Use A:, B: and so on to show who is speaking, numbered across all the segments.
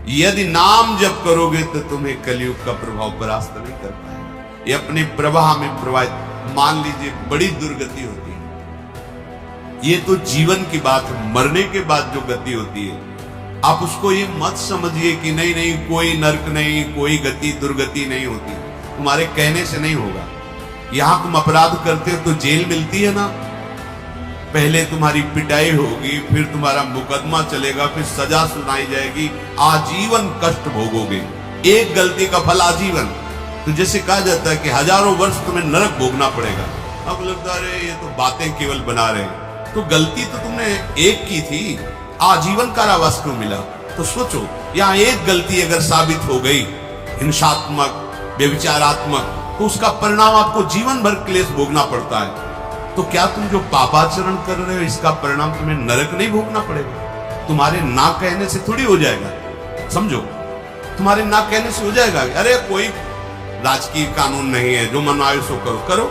A: यदि नाम जप करोगे तो तुम्हें कलयुग का प्रभाव परास्त नहीं कर पाएगा। ये अपने प्रवाह में प्रवाहित, मान लीजिए बड़ी दुर्गति होती है, ये तो जीवन की बात है, मरने के बाद जो गति होती है, आप उसको ये मत समझिए कि नहीं नहीं कोई नरक नहीं, कोई गति दुर्गति नहीं होती, तुम्हारे कहने से नहीं होगा। यहां तुम अपराध करते हो तो जेल मिलती है ना, पहले तुम्हारी पिटाई होगी, फिर तुम्हारा मुकदमा चलेगा, फिर सजा सुनाई जाएगी, आजीवन कष्ट भोगोगे, एक गलती का फल आजीवन। तो जैसे कहा जाता है कि हजारों वर्ष तुम्हें नरक भोगना पड़ेगा। अब लगता है ये तो बातें केवल बना रहे हैं, तो गलती तो तुमने एक की थी, आजीवन कारावास क्यों मिला? तो सोचो, यहां एक गलती अगर साबित हो गई हिंसात्मक, व्यभिचारात्मक, तो उसका परिणाम आपको जीवन भर क्लेश भोगना पड़ता है। तो क्या तुम जो पापाचरण कर रहे हो इसका परिणाम तुम्हें नरक नहीं भोगना पड़ेगा? तुम्हारे ना कहने से थोड़ी हो जाएगा, समझो, तुम्हारे ना कहने से हो जाएगा। अरे कोई राजकीय कानून नहीं है, जो मन आए सो करो, करो।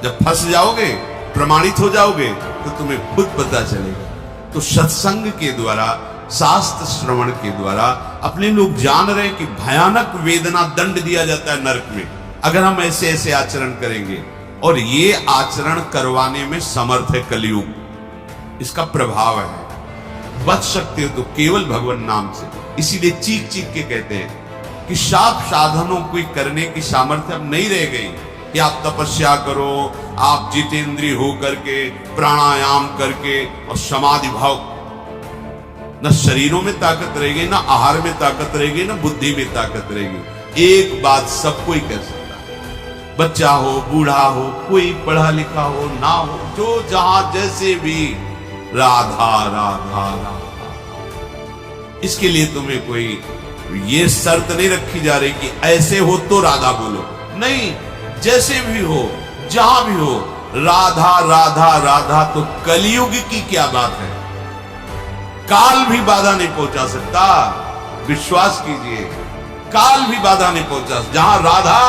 A: जब फंस जाओगे, प्रमाणित हो जाओगे, तो तुम्हें खुद पता चलेगा। तो सत्संग के द्वारा, शास्त्र श्रवण के द्वारा अपने लोग जान रहे हैं कि भयानक वेदना, दंड दिया जाता है नरक में अगर हम ऐसे ऐसे आचरण करेंगे। और ये आचरण करवाने में समर्थ है कलयुग, इसका प्रभाव है। बच सकते हो तो केवल भगवान नाम से। इसीलिए चीख चीख के कहते हैं कि शाप साधनों को करने की सामर्थ्य अब नहीं रह गई कि आप तपस्या करो, आप जितेंद्रिय हो करके प्राणायाम करके और समाधि भाव, न शरीरों में ताकत रहेगी, न आहार में ताकत रहेगी, न बुद्धि में ताकत रहेगी। एक बात सब कोई कर सकता, बच्चा हो, बूढ़ा हो, कोई पढ़ा लिखा हो, ना हो, जो जहां जैसे भी, राधा राधा राधा। इसके लिए तुम्हें कोई ये शर्त नहीं रखी जा रही कि ऐसे हो तो राधा बोलो, नहीं, जैसे भी हो, जहां भी हो, राधा राधा राधा। तो कलयुग की क्या बात है, काल भी बाधा नहीं पहुंचा सकता, विश्वास कीजिए, काल भी बाधा नहीं पहुंचा। जहां राधा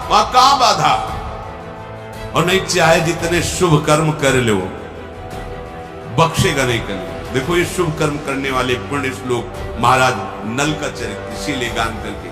A: वहां कहां बाधा। और नहीं चाहे जितने शुभ कर्म कर लो, बख्शेगा नहीं कल। देखो ये शुभ कर्म करने वाले पुण्य श्लोक महाराज नल का चरित्र इसीलिए गान करके